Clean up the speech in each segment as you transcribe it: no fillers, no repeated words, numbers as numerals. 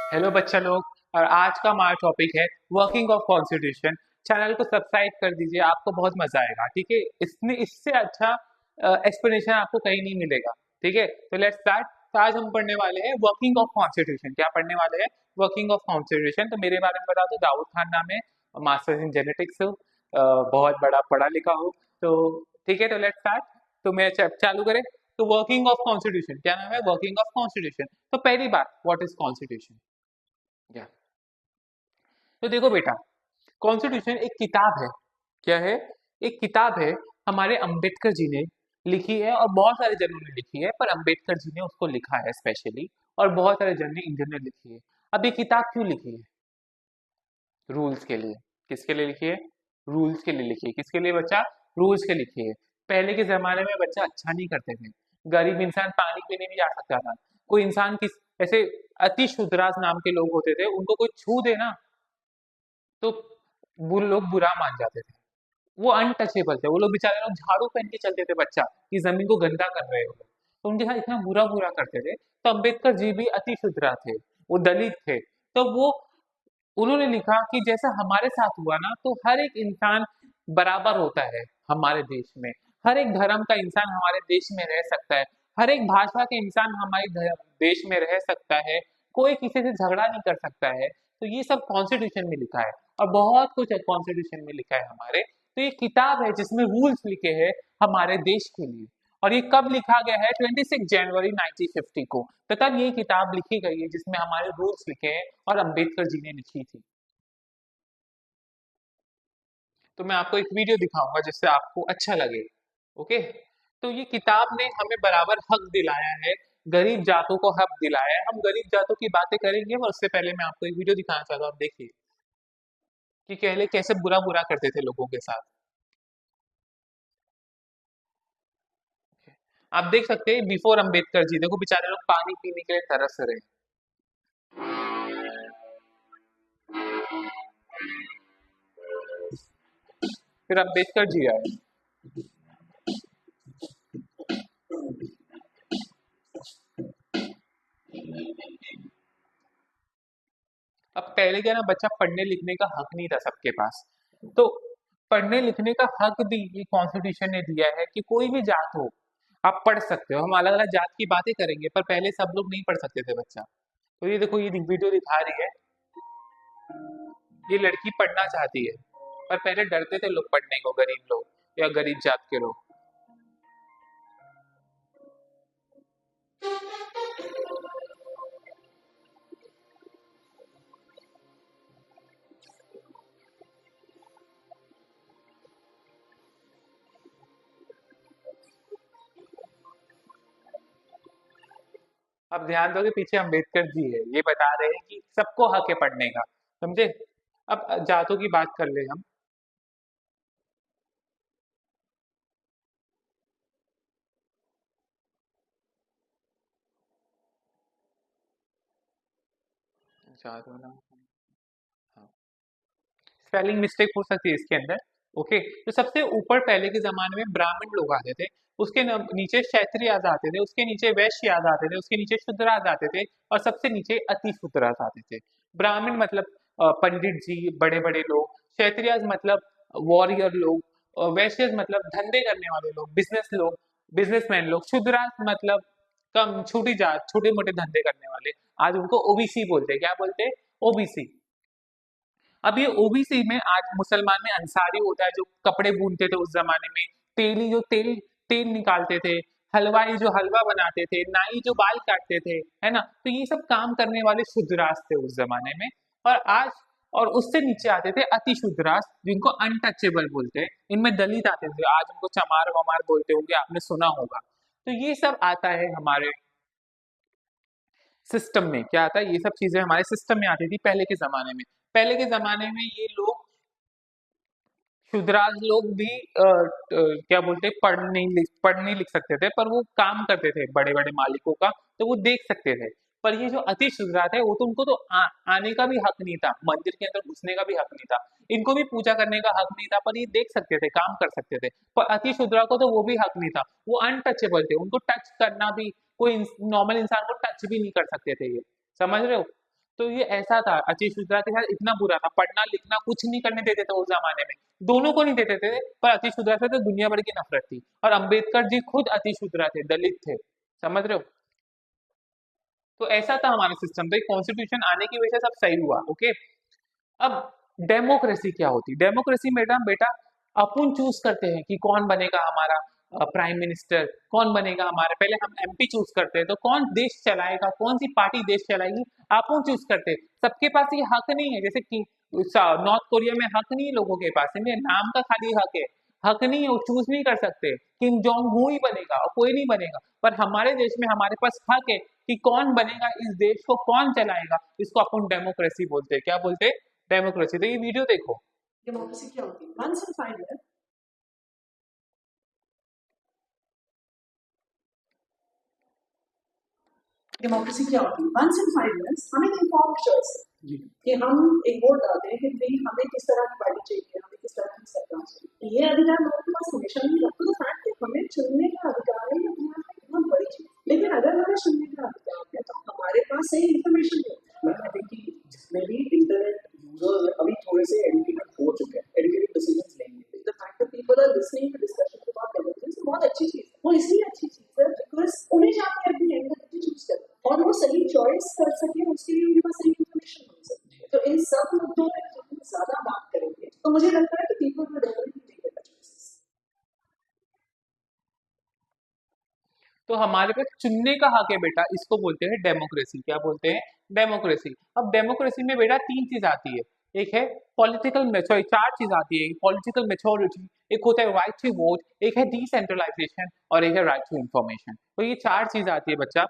Hello बच्चा लोग। और आज का हमारा टॉपिक है वर्किंग ऑफ कॉन्स्टिट्यूशन। चैनल को सब्सक्राइब कर दीजिए, आपको बहुत मजा आएगा। ठीक है, इससे अच्छा एक्सप्लेनेशन आपको कहीं नहीं मिलेगा। ठीक है, तो लेट्स स्टार्ट। तो आज हम पढ़ने वाले हैं वर्किंग ऑफ कॉन्स्टिट्यूशन। क्या पढ़ने वाले हैं? Working of constitution. तो मेरे बारे में बता दो, दाऊद खान नाम है, मास्टर्स इन जेनेटिक्स हूँ, बहुत बड़ा पढ़ा लिखा हूँ। तो ठीक है, तो लेट्स स्टार्ट। तो मैं चालू करें। तो वर्किंग ऑफ कॉन्स्टिट्यूशन, क्या नाम है? Working of constitution. तो पहली बात, व्हाट इज कॉन्स्टिट्यूशन? या तो देखो बेटा, कॉन्स्टिट्यूशन एक किताब है। क्या है? एक किताब है। हमारे अंबेडकर जी ने लिखी है, और बहुत सारे जनों ने लिखी है, पर अंबेडकर जी ने उसको लिखा है स्पेशली। और बहुत सारे जन ने, इंडियन ने लिखी है। अब ये किताब क्यों लिखी है? रूल्स के लिए। किसके लिए लिखी है? रूल्स के लिए लिखी है। किसके लिए बच्चा? रूल्स के लिखी है। पहले के जमाने में बच्चा अच्छा नहीं करते थे। गरीब इंसान पानी पीने भी जा सकता था। कोई इंसान किस ऐसे अति शुद्रास नाम के लोग होते थे, उनको कोई छू देना तो वो लोग बुरा मान जाते थे। वो अनटचेबल थे। वो लोग बेचारे लोग झाड़ू पहन के चलते थे बच्चा, कि जमीन को गंदा कर रहे हो लोग। तो उनके साथ इतना बुरा बुरा करते थे। तो अम्बेडकर जी भी अति शुद्रा थे। वो दलित थे। तो वो उन्होंने लिखा कि जैसा हमारे साथ हुआ ना, तो हर एक इंसान बराबर होता है हमारे देश में। हर एक धर्म का इंसान हमारे देश में रह सकता है। हर एक भाषा के इंसान हमारे देश में रह सकता है। कोई किसी से झगड़ा नहीं कर सकता है। तो ये सब कॉन्स्टिट्यूशन में लिखा है। और बहुत कुछ है कॉन्स्टिट्यूशन में लिखा है हमारे। तो ये किताब है जिसमें रूल्स लिखे हैं हमारे देश के लिए। और ये कब लिखा गया है? 26 जनवरी 1950 को। तो तब ये किताब लिखी गई है जिसमें हमारे रूल्स लिखे हैं, और अंबेडकर जी ने लिखी थी। तो मैं आपको एक वीडियो दिखाऊंगा जिससे आपको अच्छा लगे। ओके। तो ये किताब ने हमें बराबर हक दिलाया है। गरीब जातों को हक दिलाया है। हम गरीब जातों की बातें करेंगे, पर उससे पहले मैं आपको एक वीडियो दिखाना चाहता हूँ। आप देखिए कि पहले कैसे बुरा बुरा करते थे लोगों के साथ। आप देख सकते हैं बिफोर अंबेडकर जी, देखो बेचारे लोग पानी पीने के लिए तरस रहे हैं। फिर अंबेडकर जी आए। अब पहले क्या ना, बच्चा पढ़ने लिखने का हक नहीं था सबके पास। तो पढ़ने लिखने का हक भी ये कॉन्स्टिट्यूशन ने दिया है कि कोई भी जात हो, आप पढ़ सकते हो। हम अलग अलग जात की बातें करेंगे, पर पहले सब लोग नहीं पढ़ सकते थे बच्चा। तो ये देखो, ये वीडियो दिखा रही है। ये लड़की पढ़ना चाहती है, पर पहले डरते थे लोग पढ़ने को, गरीब लोग या गरीब जात के लोग। अब ध्यान दो कि पीछे अंबेडकर जी है, ये बता रहे हैं कि सबको हक है पढ़ने का। समझे? अब जातों की बात कर ले हम। जातों ना, हाँ, स्पेलिंग मिस्टेक हो सकती है इसके अंदर। ओके। तो सबसे ऊपर पहले के जमाने में ब्राह्मण लोग आते थे। उसके नीचे क्षत्रियाज आते थे। उसके नीचे वैश्याज आते थे। उसके नीचे शूद्राज आते थे। और सबसे नीचे अति शूद्राज आते थे। ब्राह्मण मतलब पंडित जी, बड़े बड़े लोग। क्षत्रियाज मतलब वॉरियर लोग। और वैश्यज मतलब धंधे करने वाले लोग, बिजनेस लोग, बिजनेसमैन लोग। शूद्राज मतलब कम छोटी जात, छोटे मोटे धंधे करने वाले। आज उनको ओबीसी बोलते हैं। क्या बोलते हैं? ओबीसी। अब ये ओबीसी में आज मुसलमान में अंसारी होता है, जो कपड़े बुनते थे उस जमाने में। तेली जो तेल तेल निकालते थे। हलवाई जो हलवा बनाते थे। नाई जो बाल काटते थे, है ना? तो ये सब काम करने वाले शुद्रास थे उस जमाने में। और आज, और उससे नीचे आते थे अति शुद्रास, जिनको अनटचेबल बोलते हैं। इनमें दलित आते थे, आज उनको चमार वमार बोलते होंगे, आपने सुना होगा। तो ये सब आता है हमारे सिस्टम में। क्या आता है? ये सब चीजें हमारे सिस्टम में आती थी पहले के जमाने में। पहले के जमाने में ये लोग, शुद्राज लोग भी क्या बोलते हैं, पढ़ नहीं लिख सकते थे, पर वो काम करते थे बड़े बड़े मालिकों का। तो वो देख सकते थे। पर ये जो अति शुद्राज है, वो तो उनको तो आने का भी हक नहीं था, मंदिर के अंदर घुसने का भी हक नहीं था। इनको भी पूजा करने का हक नहीं था, पर ये देख सकते थे, काम कर सकते थे। पर अति शुद्रा को तो वो भी हक नहीं था। वो अनटचेबल थे, उनको टच करना भी, कोई नॉर्मल इंसान को टच भी नहीं कर सकते थे ये। समझ रहे हो? तो ये ऐसा था, अति शुद्रा के साथ इतना बुरा था, पढ़ना लिखना कुछ नहीं करने देते थे उस जमाने में, दोनों को नहीं देते थे। पर अति शुद्रा से तो दुनिया भर की नफरत थी। और अंबेडकर जी खुद अति शुद्रा थे, दलित थे, समझ रहे हो। तो ऐसा था हमारा सिस्टम, तो कॉन्स्टिट्यूशन आने की वजह से सब सही हुआ। ओके, अब डेमोक्रेसी क्या होती है? डेमोक्रेसी मैडम बेटा, अपन चूज करते हैं कि कौन बनेगा हमारा प्राइम मिनिस्टर, कौन बनेगा हमारे, पहले हम एमपी चूज करते हैं, तो कौन देश चलाएगा, कौन सी पार्टी देश चलाएगी, अपन चूज करते हैं। सबके पास ये हक नहीं है, जैसे कि नॉर्थ कोरिया में हक नहीं है लोगों के पास, इनमें नाम का खाली हक है, हक नहीं है, वो चूज नहीं कर सकते, किम जोंग हू ही बनेगा और कोई नहीं बनेगा। पर हमारे देश में हमारे पास हक है कि कौन बनेगा, इस देश को कौन चलाएगा, इसको अपन डेमोक्रेसी बोलते हैं। क्या बोलते हैं? डेमोक्रेसी। तो ये वीडियो देखो। डेमोक्रेसी क्या होती है? वंस इन 5 ईयर डेमोक्रेसी क्या होती है? वंस इन 5 ईयर्स हमें इन्फॉर्म्ड चॉइस है कि हम एक वोट डालते हैं कि भाई हमें किस तरह की पार्टी चाहिए, हमें किस तरह की सरकार चाहिए। ये अधिकार लोगों के पास हमेशा नहीं रहता। तो फैक्ट है हमें चुनने का अधिकार है, ये अपने आप में बहुत बड़ी चीज है। लेकिन अगर हमें चुनने का अधिकार है तो हमारे पास सही इन्फॉर्मेशन है। मैंने देखी जितने भी इंटरनेट यूजर्स अभी थोड़े से एजुकेटेड हो चुके हैं, एजुकेटेड डिसीजंस लेंगे, the fact that people are listening to discussion about democracy बहुत अच्छी चीज है। वो इसलिए अच्छी चीज है बिकॉज उन्हें जाके at the end of the day choose करना और वो सही चॉइस कर सके, उसके लिए उनके पास सही इन्फॉर्मेशन हो सके। तो इन सब मुद्दों में हम ज्यादा बात करेंगे तो मुझे लगता है कि people will definitely make better choices. तो हमारे पास चुनने का हक है बेटा, इसको बोलते हैं डेमोक्रेसी। क्या बोलते हैं? डेमोक्रेसी। अब डेमोक्रेसी में बेटा तीन चीज आती है, एक है पॉलिटिकल सॉरी चार चीज आती है, पॉलिटिकल मेच्योरिटी, एक होता है राइट टू वोट, एक है डिसेंट्रलाइजेशन और एक है राइट टू इंफॉर्मेशन। तो ये चार चीज आती है बच्चा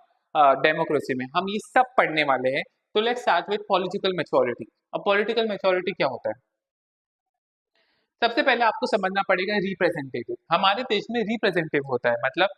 डेमोक्रेसी में, हम ये सब पढ़ने वाले हैं। तो let's start with political maturity. अब पॉलिटिकल मेच्योरिटी क्या होता है? सबसे पहले आपको समझना पड़ेगा रिप्रेजेंटेटिव। हमारे देश में रिप्रेजेंटेटिव होता है, मतलब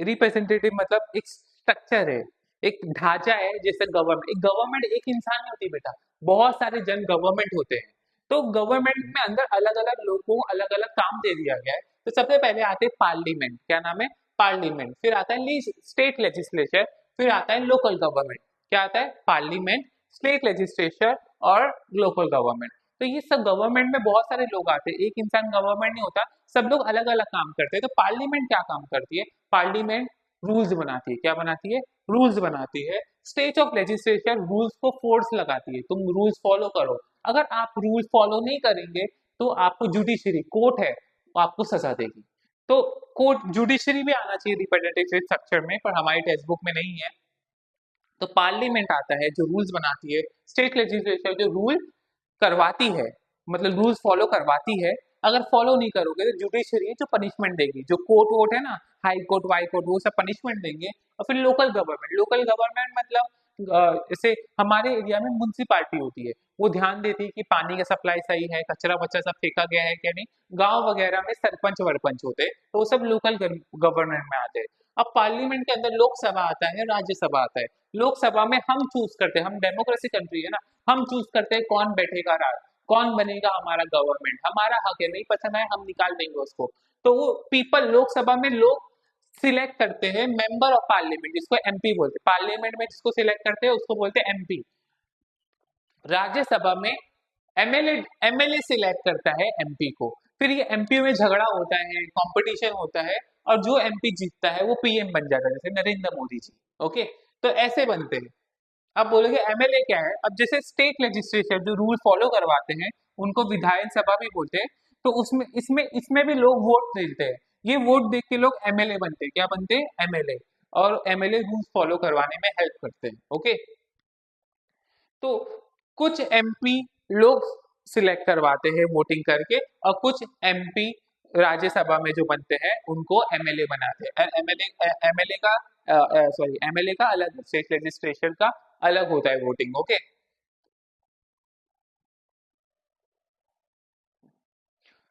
रिप्रेजेंटेटिव मतलब एक स्ट्रक्चर है, एक ढांचा है, जैसे गवर्नमेंट। एक गवर्नमेंट एक इंसान नहीं होती बेटा, बहुत सारे जन गवर्नमेंट होते हैं। तो गवर्नमेंट में अंदर अलग अलग लोगों को अलग अलग काम दे दिया गया है। तो सबसे पहले आते हैं पार्लियामेंट। क्या नाम है? पार्लियामेंट। फिर आता है स्टेट लेजिस्लेचर, फिर आता है लोकल गवर्नमेंट। क्या आता है? पार्लियामेंट, स्टेट लेजिस्लेचर और लोकल गवर्नमेंट। तो ये सब गवर्नमेंट में बहुत सारे लोग आते हैं, एक इंसान गवर्नमेंट नहीं होता, सब लोग अलग अलग काम करते हैं। तो पार्लियामेंट क्या काम करती है? पार्लियामेंट रूल्स बनाती है। क्या बनाती है? रूल्स बनाती है। स्टेट ऑफ लेजिस्लेचर रूल्स को फोर्स लगाती है, तुम रूल्स फॉलो करो। अगर आप रूल्स फॉलो नहीं करेंगे तो आपको जुडिशरी कोर्ट है, वो आपको सजा देगी। तो कोर्ट जुडिशरी भी आना चाहिए रिप्रेजेंटेटिव स्ट्रक्चर में, पर हमारी टेक्स्ट बुक में नहीं है। तो पार्लियामेंट आता है जो रूल्स बनाती है, स्टेट लेजिस्लेचर जो रूल करवाती है, मतलब रूल्स फॉलो करवाती है। अगर फॉलो नहीं करोगे तो जुडिशरी है जो पनिशमेंट देगी, जो कोर्ट वोट है ना, हाई कोर्ट वाई कोर्ट, वो सब पनिशमेंट देंगे। और फिर लोकल गवर्नमेंट, लोकल गवर्नमेंट मतलब जैसे हमारे एरिया में म्युनिसिपालिटी होती है, वो ध्यान देती है कि पानी का सप्लाई सही है, कचरा बच्चा सब फेंका गया है क्या नहीं। गांव वगैरह में सरपंच वरपंच होते हैं, तो वो सब लोकल गवर्नमेंट में आते हैं। अब पार्लियामेंट के अंदर लोकसभा आता है, राज्यसभा आता है। लोकसभा में हम चूज करते हैं, हम डेमोक्रेसी कंट्री है ना, हम चूज करते हैं कौन बैठेगा कौन बनेगा हमारा गवर्नमेंट, हमारा हक है, नहीं पसंद है हम निकाल देंगे उसको। तो वो पीपल, लोकसभा में लोग सिलेक्ट करते हैं मेंबर ऑफ पार्लियामेंट, जिसको एमपी बोलते हैं। पार्लियामेंट में जिसको सिलेक्ट करते हैं उसको बोलते हैं एमपी। राज्यसभा में एमएलए एमएलए सिलेक्ट करता है एमपी को। फिर ये एमपी में झगड़ा होता है, कंपटीशन होता है, और जो एमपी जीतता है वो पीएम बन जाता है, जैसे नरेंद्र मोदी जी। ओके, तो ऐसे बनते हैं। अब बोलोगे एमएलए क्या है? अब जैसे स्टेट लेजिस्लेचर जो रूल फॉलो करवाते हैं उनको विधानसभा भी बोलते हैं। तो उसमें इसमें इसमें भी लोग वोट देते हैं, ये वोट देख के लोग एमएलए बनते हैं। क्या बनते हैं? एमएलए। और एमएलए रूल्स फॉलो करवाने में हेल्प करते हैं। ओके, तो कुछ एमपी लोग सिलेक्ट करवाते हैं वोटिंग करके, और कुछ एमपी राज्यसभा में जो बनते हैं उनको एमएलए बनाते हैं। एमएलए एमएलए का सॉरी एमएलए का अलग, स्टेट लेजिस्लेचर का अलग होता है वोटिंग। ओके,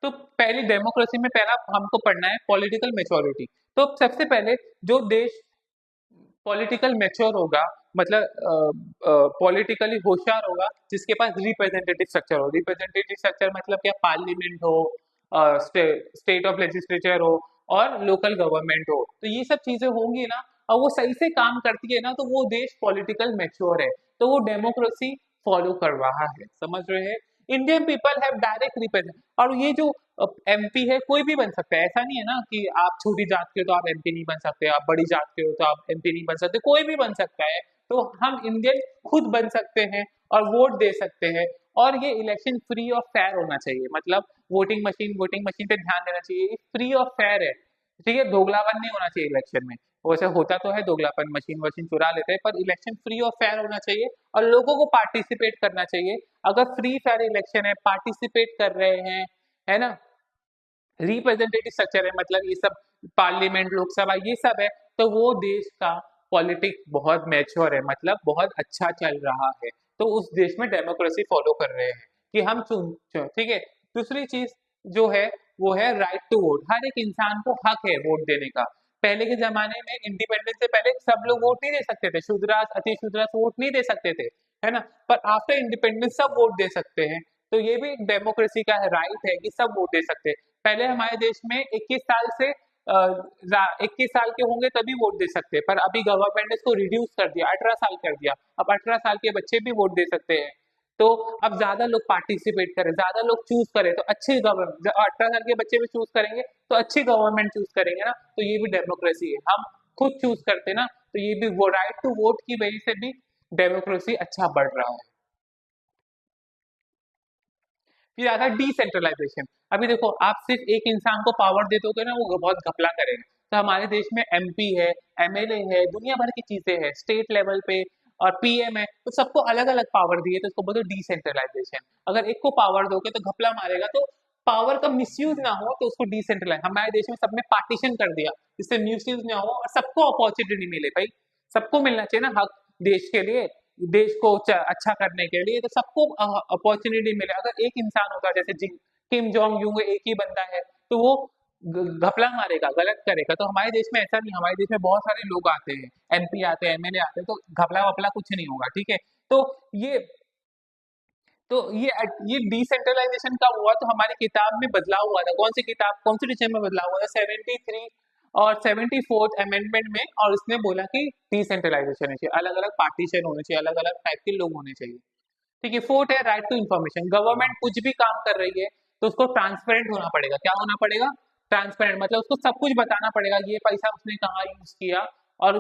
तो पहली डेमोक्रेसी में पहला हमको पढ़ना है पॉलिटिकल मेच्योरिटी। तो सबसे पहले जो देश पॉलिटिकल मेच्योर होगा, मतलब पॉलिटिकली होशियार होगा, जिसके पास रिप्रेजेंटेटिव स्ट्रक्चर हो। रिप्रेजेंटेटिव स्ट्रक्चर मतलब क्या? पार्लियामेंट हो, स्टेट ऑफ लेजिस्लेचर हो और लोकल गवर्नमेंट हो। तो ये सब चीजें होंगी ना, और वो सही से काम करती है ना, तो वो देश पॉलिटिकल मैच्योर है, तो वो डेमोक्रेसी फॉलो कर रहा है। समझ रहे हैं? Indian people have direct represent, और ये जो एमपी है कोई भी बन सकता है, ऐसा नहीं है ना कि आप छोटी जात के हो तो आप एमपी नहीं बन सकते, आप बड़ी जात के हो तो आप एमपी नहीं बन सकते, कोई भी बन सकता है। तो हम इंडियन खुद बन सकते हैं और वोट दे सकते हैं। और ये इलेक्शन फ्री और फेयर होना चाहिए, मतलब वोटिंग मशीन पे ध्यान देना चाहिए, ये फ्री और फेयर है। ठीक है, दोगलापन नहीं होना चाहिए इलेक्शन में। वैसे होता तो है दोगलापन, मशीन वशीन चुरा लेते हैं, पर इलेक्शन फ्री और फेयर होना चाहिए और लोगों को पार्टिसिपेट करना चाहिए। अगर फ्री फेयर इलेक्शन है, पार्टिसिपेट कर रहे हैं, है ना, रिप्रेजेंटेटिव स्ट्रक्चर है, मतलब ये सब पार्लियामेंट, लोकसभा, ये सब है, तो वो देश का पॉलिटिक्स बहुत मैच्योर है, मतलब बहुत अच्छा चल रहा है। तो उस देश में डेमोक्रेसी फॉलो कर रहे हैं कि हम चुन, ठीक है। दूसरी चीज जो है वो है राइट टू वोट। हर एक इंसान को हक है वोट देने का। पहले के जमाने में इंडिपेंडेंस से पहले सब लोग वोट नहीं दे सकते थे, शूद्रास अति शूद्रास वोट नहीं दे सकते थे, है ना। पर आफ्टर इंडिपेंडेंस सब वोट दे सकते हैं। तो ये भी एक डेमोक्रेसी का राइट है कि सब वोट दे सकते हैं। पहले हमारे देश में 21 साल से 21 साल के होंगे तभी वोट दे सकते हैं, पर अभी गवर्नमेंट ने इसको रिड्यूस कर दिया, 18 साल कर दिया। अब 18 साल के बच्चे भी वोट दे सकते हैं। तो अब ज्यादा लोग पार्टिसिपेट करें, ज्यादा लोग चूज करें, तो अच्छी गवर्नमेंट, 18 साल के बच्चे भी चूज करेंगे तो अच्छी गवर्नमेंट चूज करेंगे ना, तो ये भी डेमोक्रेसी है। हम खुद चूज करते ना, तो ये भी वो राइट टू वोट की वजह से भी डेमोक्रेसी अच्छा बढ़ रहा है। फिर आता है डिसेंट्रलाइजेशन। अभी देखो, आप सिर्फ एक इंसान को पावर दे दोगे ना, वो बहुत घपला करेगा। तो हमारे देश में एमपी है, एमएलए है, दुनिया भर की चीजें हैं स्टेट लेवल पे, और पीएम है, तो सबको अलग अलग पावर दिए, तो इसको बोलते हैं डिसेंट्रलाइजेशन। अगर एक को पावर दोगे तो घपला मारेगा, तो पावर का मिसयूज ना हो तो उसको डिसेंट्रलाइज। हमारे देश में सबने पार्टीशन कर दिया जिससे मिसयूज ना हो और सबको अपॉर्चुनिटी मिले। भाई सबको मिलना चाहिए ना हक, देश के लिए, देश को अच्छा करने के लिए, तो सबको अपॉर्चुनिटी मिले। अगर एक इंसान होगा जैसे किम जोंग यूंग एक ही बंदा है, तो वो घपला मारेगा, गलत करेगा। तो हमारे देश में ऐसा नहीं, हमारे देश में बहुत सारे लोग आते हैं, एमपी आते हैं, एमएलए आते हैं, तो घपला वपला कुछ नहीं होगा, ठीक है। तो ये तो ये डिसेंट्रलाइजेशन का हुआ, तो हमारी किताब में बदलाव हुआ था। कौन सी किताब, कॉन्स्टिट्यूशन में बदलाव हुआ था 73 और 74th अमेंडमेंट में, और उसने बोला कि डिसेंट्रलाइजेशन होनी चाहिए, अलग अलग पार्टीशन होने चाहिए, अलग अलग टाइप के लोग होने चाहिए। ठीक है। फोर्थ है राइट टू इन्फॉर्मेशन। गवर्नमेंट कुछ भी काम कर रही है तो उसको ट्रांसपेरेंट होना पड़ेगा। क्या होना पड़ेगा? ट्रांसपेरेंट, मतलब उसको सब कुछ बताना पड़ेगा, ये पैसा उसने कहाँ यूज किया, और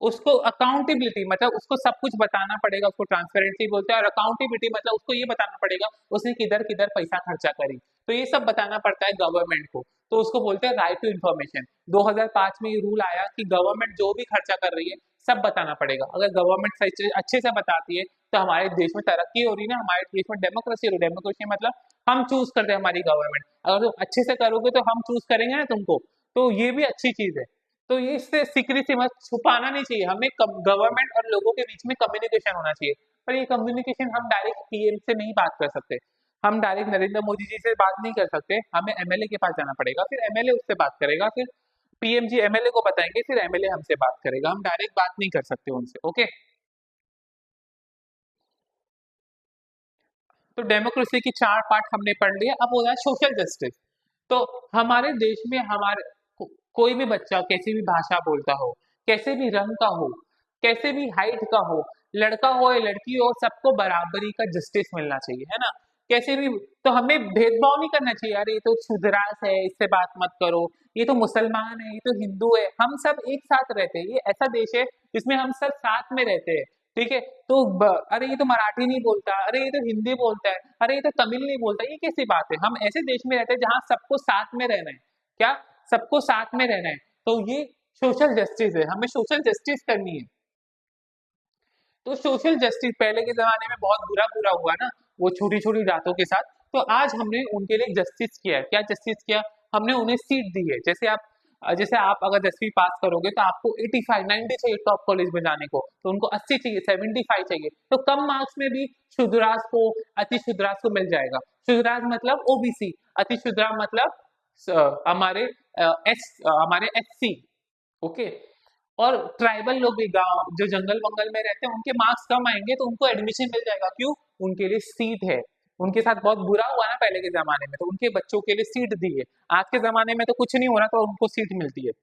उसको अकाउंटेबिलिटी, मतलब उसको सब कुछ बताना पड़ेगा, उसको ट्रांसपेरेंसी बोलते हैं। और अकाउंटेबिलिटी मतलब उसको ये बताना पड़ेगा उसने किधर किधर पैसा खर्चा करी, तो ये सब बताना पड़ता है गवर्नमेंट को, तो उसको बोलते हैं राइट टू इन्फॉर्मेशन। 2005 में ये रूल आया कि गवर्नमेंट जो भी खर्चा कर रही है सब बताना पड़ेगा। अगर गवर्नमेंट सही अच्छे से बताती है तो हमारे देश में तरक्की हो रही है ना, हमारे देश में डेमोक्रेसी हो रही है। डेमोक्रेसी मतलब हम चूज करते हैं हमारी गवर्नमेंट, अगर तुम अच्छे से करोगे तो हम चूज करेंगे ना तुमको, तो ये भी अच्छी चीज है। तो ये इससे सीक्रेसी मत छुपाना नहीं चाहिए, हमें गवर्नमेंट और लोगों के बीच में कम्युनिकेशन होना चाहिए। पर ये कम्युनिकेशन हम डायरेक्ट पीएम से नहीं बात कर सकते, हम डायरेक्ट नरेंद्र मोदी जी से बात नहीं कर सकते, हमें एमएलए के पास जाना पड़ेगा, फिर एमएलए उससे बात करेगा, फिर पीएम जी एमएलए को बताएंगे, फिर एमएलए हमसे बात करेगा, हम डायरेक्ट बात नहीं कर सकते उनसे। ओके। तो डेमोक्रेसी की 4 पार्ट हमने पढ़ लिए। अब हो रहा है सोशल जस्टिस। तो हमारे देश में कोई भी बच्चा कैसी भी भाषा बोलता हो, कैसे भी रंग का हो, कैसे भी हाइट का हो, लड़का हो या लड़की हो, सबको बराबरी का जस्टिस मिलना चाहिए, है ना। कैसे भी, तो हमें भेदभाव नहीं करना चाहिए, अरे ये तो शुद्रास है इससे बात मत करो, ये तो मुसलमान है, ये तो हिंदू है, हम सब एक साथ रहते हैं। ये ऐसा देश है जिसमें हम सब साथ में रहते हैं, ठीक है। तो अरे ये तो मराठी नहीं बोलता, अरे ये तो हिंदी बोलता है, अरे ये तो तमिल नहीं बोलता, ये कैसी बात है? हम ऐसे देश में रहते हैं जहाँ सबको साथ में रहना है। क्या? सबको साथ में रहना है। तो ये सोशल जस्टिस है, हमें सोशल जस्टिस करनी है। तो सोशल जस्टिस पहले के जमाने में बहुत बुरा बुरा हुआ ना, वो छोटी छोटी जातों के साथ, तो आज हमने उनके लिए जस्टिस किया है। क्या जस्टिस किया? हमने उन्हें सीट दी है। जैसे आप अगर 10वीं पास करोगे तो आपको 85 90 चाहिए टॉप कॉलेज में जाने को, तो उनको 80 चाहिए, 75 चाहिए, तो कम मार्क्स में भी शुद्रास को, अति शुद्रास को मिल जाएगा। शुद्रास मतलब ओबीसी, अति शुद्रा मतलब हमारे हमारे एससी। ओके। और ट्राइबल लोग भी, गांव जो जंगल वंगल में रहते हैं, उनके मार्क्स कम आएंगे तो उनको एडमिशन मिल जाएगा। क्यों? उनके लिए सीट है। उनके साथ बहुत बुरा हुआ ना पहले के जमाने में, तो उनके बच्चों के लिए सीट दी है। आज के जमाने में तो कुछ नहीं हो रहा तो उनको सीट मिलती है।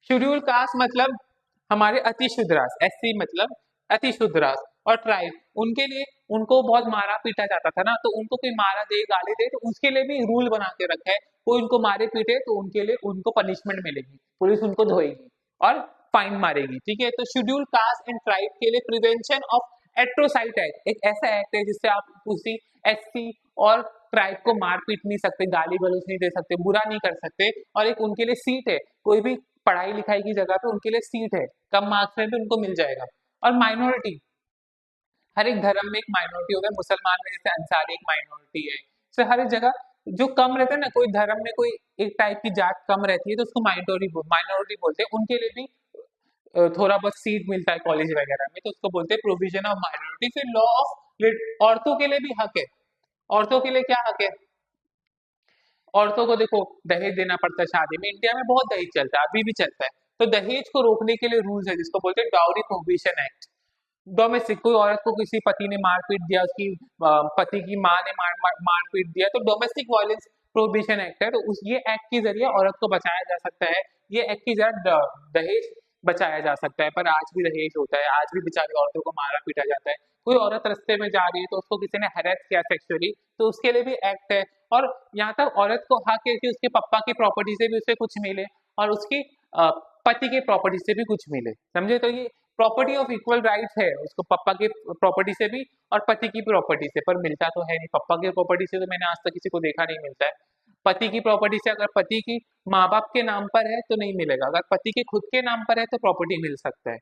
शेड्यूल कास्ट मतलब हमारे अति शुद्ध राष्ट्र, एससी मतलब अति शुद्ध राष्ट्र, और ट्राइब उनके लिए उनको बहुत मारा पीटा जाता था ना, तो उनको कोई मारा दे गाली दे तो उसके लिए भी रूल बना के रखा है, कोई उनको मारे पीटे तो उनके लिए उनको पनिशमेंट मिलेगी, पुलिस उनको धोएगी और फाइन मारेगी, ठीक है। तो शेड्यूल कास्ट एंड ट्राइब के लिए प्रिवेंशन ऑफ एट्रोसाइट एक्ट एक ऐसा एक्ट है जिससे आप किसी एससी और ट्राइब को मार पीट नहीं सकते, गाली गलौज नहीं दे सकते, बुरा नहीं कर सकते, और एक उनके लिए सीट है, कोई भी पढ़ाई लिखाई की जगह पे उनके लिए सीट है, कम मार्क्स में भी उनको मिल जाएगा। और माइनॉरिटी, हर एक धर्म में एक माइनॉरिटी होता है, मुसलमान में जैसे अंसारी एक माइनॉरिटी है, तो हर एक जगह जो कम रहता है ना, कोई धर्म में कोई एक टाइप की जात कम रहती है तो उसको माइनॉरिटी बोलते हैं, उनके लिए भी थोड़ा बहुत सीट मिलता है कॉलेज वगैरह में, तो उसको बोलते हैं प्रोविजन ऑफ माइनॉरिटी। फिर लॉ ऑफ औरतों के लिए भी हक है, औरतों के लिए क्या हक है, औरतों को देखो दहेज देना पड़ता है शादी में, इंडिया में बहुत दहेज चलता है, अभी भी चलता है, तो दहेज को रोकने के लिए रूल्स है जिसको बोलते हैं डाउरी प्रोहिबिशन एक्ट। डोमेस्टिक, कोई औरत को किसी पति ने मार पीट दिया, उसकी पति की माँ ने मार पीट दिया, तो डोमेस्टिक वायलेंस प्रोहिबिशन एक्ट है, तो उस ये एक्ट के जरिए औरत को बचाया जा सकता है, ये एक्ट के जरिए दहेज बचाया जा सकता है। पर आज भी दहेज होता है, आज भी बेचारी औरतों को मारा पीटा जाता है, कोई औरत रास्ते में जा रही है तो उसको किसी ने हैरेस किया सेक्सुअली, तो उसके लिए भी एक्ट है। और यहाँ तक औरत को हक है कि उसके पापा की प्रॉपर्टी से भी उसे कुछ मिले और उसकी पति के प्रॉपर्टी से भी कुछ मिले, समझे। तो ये प्रॉपर्टी ऑफ इक्वल राइट्स है, उसको पापा की प्रॉपर्टी से भी और पति की प्रॉपर्टी से, पर मिलता तो है नहीं, पापा की प्रॉपर्टी से तो मैंने आज तक किसी को देखा नहीं मिलता है, पति की प्रॉपर्टी से अगर पति की माँ बाप के नाम पर है तो नहीं मिलेगा, अगर पति के खुद के नाम पर है तो प्रॉपर्टी मिल सकता है।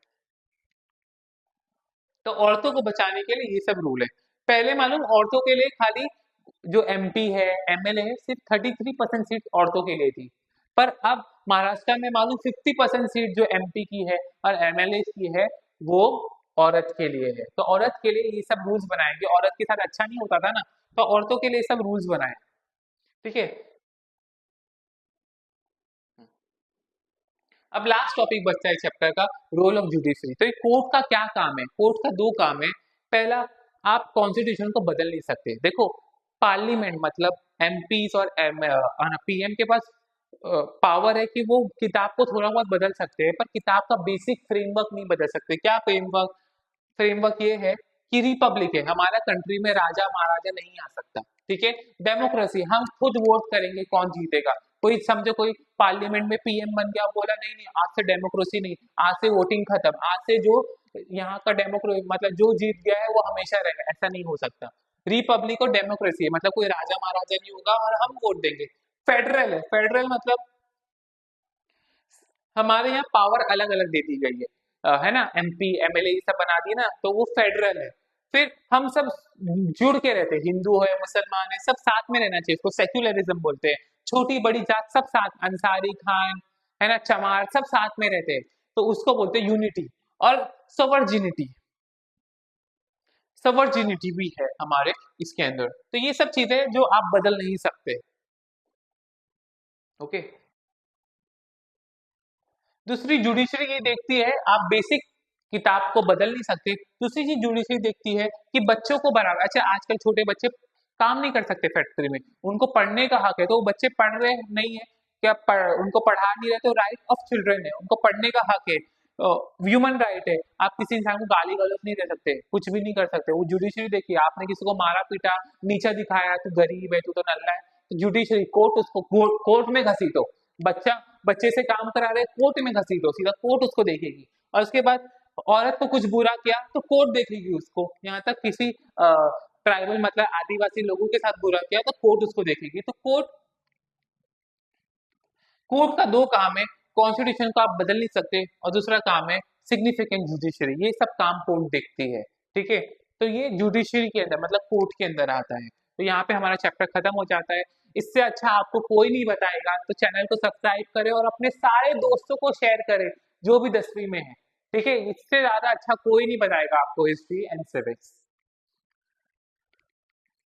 तो औरतों को बचाने के लिए ये सब रूल है। पहले मालूम औरतों के लिए खाली जो एमपी है एमएलए है सिर्फ 33% सीट औरतों के लिए थी, पर अब महाराष्ट्र में मालूम 50% सीट जो एमपी की है और एमएलए की है वो औरत के लिए है। तो औरत के लिए ये सब रूल्स बनाएंगे, औरत के साथ अच्छा नहीं होता था ना, तो औरतों के लिए सब रूल्स बनाए, ठीक है। अब लास्ट टॉपिक बचता है चैप्टर का, रोल ऑफ जुडिशरी। तो ये कोर्ट का क्या काम है, कोर्ट का दो काम है। पहला, आप कॉन्स्टिट्यूशन को बदल नहीं सकते, देखो पार्लियामेंट मतलब एमपीज और पीएम के पास पावर है कि वो किताब को थोड़ा बहुत बदल सकते हैं, पर किताब का बेसिक फ्रेमवर्क नहीं बदल सकते। क्या फ्रेमवर्क, फ्रेमवर्क ये है कि रिपब्लिक है, हमारा कंट्री में राजा महाराजा नहीं आ सकता, ठीक है। डेमोक्रेसी, हम खुद वोट करेंगे कौन जीतेगा, कोई समझो कोई पार्लियामेंट में पीएम बन गया, बोला नहीं नहीं आज से डेमोक्रेसी नहीं, आज से वोटिंग खत्म, आज से जो यहाँ का डेमोक्रेसी मतलब जो जीत गया है वो हमेशा रहेगा, ऐसा नहीं हो सकता। रिपब्लिक और डेमोक्रेसी है मतलब कोई राजा महाराजा नहीं होगा और हम वोट देंगे। फेडरल है, फेडरल मतलब हमारे यहाँ पावर अलग अलग दे दी गई है ना, एमपी एमएलए ये सब बना दिए ना, तो वो फेडरल है। फिर हम सब जुड़ के रहते हैं, हिंदू है मुसलमान है सब साथ में रहना चाहिए, इसको सेक्युलरिज्म बोलते हैं, छोटी बड़ी जात सब साथ, अंसारी खान है ना चमार सब साथ में रहते हैं, तो उसको बोलते हैं यूनिटी। और सवर्जिनिटी, सवर्जिनिटी भी है हमारे इसके अंदर, तो ये सब चीजें जो आप बदल नहीं सकते, ओके। दूसरी जुडिशरी ये देखती है, आप बेसिक किताब को बदल नहीं सकते। दूसरी चीज जुडिशरी देखती है कि बच्चों को बराबर, अच्छा आजकल छोटे बच्चे काम नहीं कर सकते फैक्ट्री में, उनको पढ़ने का हक है, तो वो बच्चे पढ़ रहे नहीं है, क्या उनको पढ़ा नहीं रहे, तो राइट ऑफ चिल्ड्रन है, उनको पढ़ने का हक है, ह्यूमन राइट है, आप किसी इंसान को गाली गलौज नहीं दे सकते, कुछ भी नहीं कर सकते। वो जुडिशरी देखिए, आपने किसी को मारा पीटा, नीचा दिखाया, तू गरीब है, तू तो नल्ला है, तो जुडिशरी कोर्ट उसको कोर्ट में घसीटो, बच्चा बच्चे से काम करा रहे कोर्ट में घसीटो, सीधा कोर्ट उसको देखेगी। और उसके बाद औरत को कुछ बुरा किया तो कोर्ट देखेगी उसको, यहाँ तक किसी ट्राइबल मतलब आदिवासी लोगों के साथ बुरा किया तो कोर्ट उसको देखेगी। तो कोर्ट कोर्ट का दो काम है, कॉन्स्टिट्यूशन को आप बदल नहीं सकते, और दूसरा काम है सिग्निफिकेंट जुडिशरी, ये सब काम कोर्ट देखती है, ठीक है। तो ये जुडिशरी के अंदर मतलब कोर्ट के अंदर आता है। तो यहाँ पे हमारा चैप्टर खत्म हो जाता है, इससे अच्छा आपको कोई नहीं बताएगा, तो चैनल को सब्सक्राइब करें और अपने सारे दोस्तों को शेयर करें जो भी 10वीं में है, ठीक है, इससे ज्यादा अच्छा कोई नहीं बताएगा आपको हिस्ट्री एंड सिविक्स।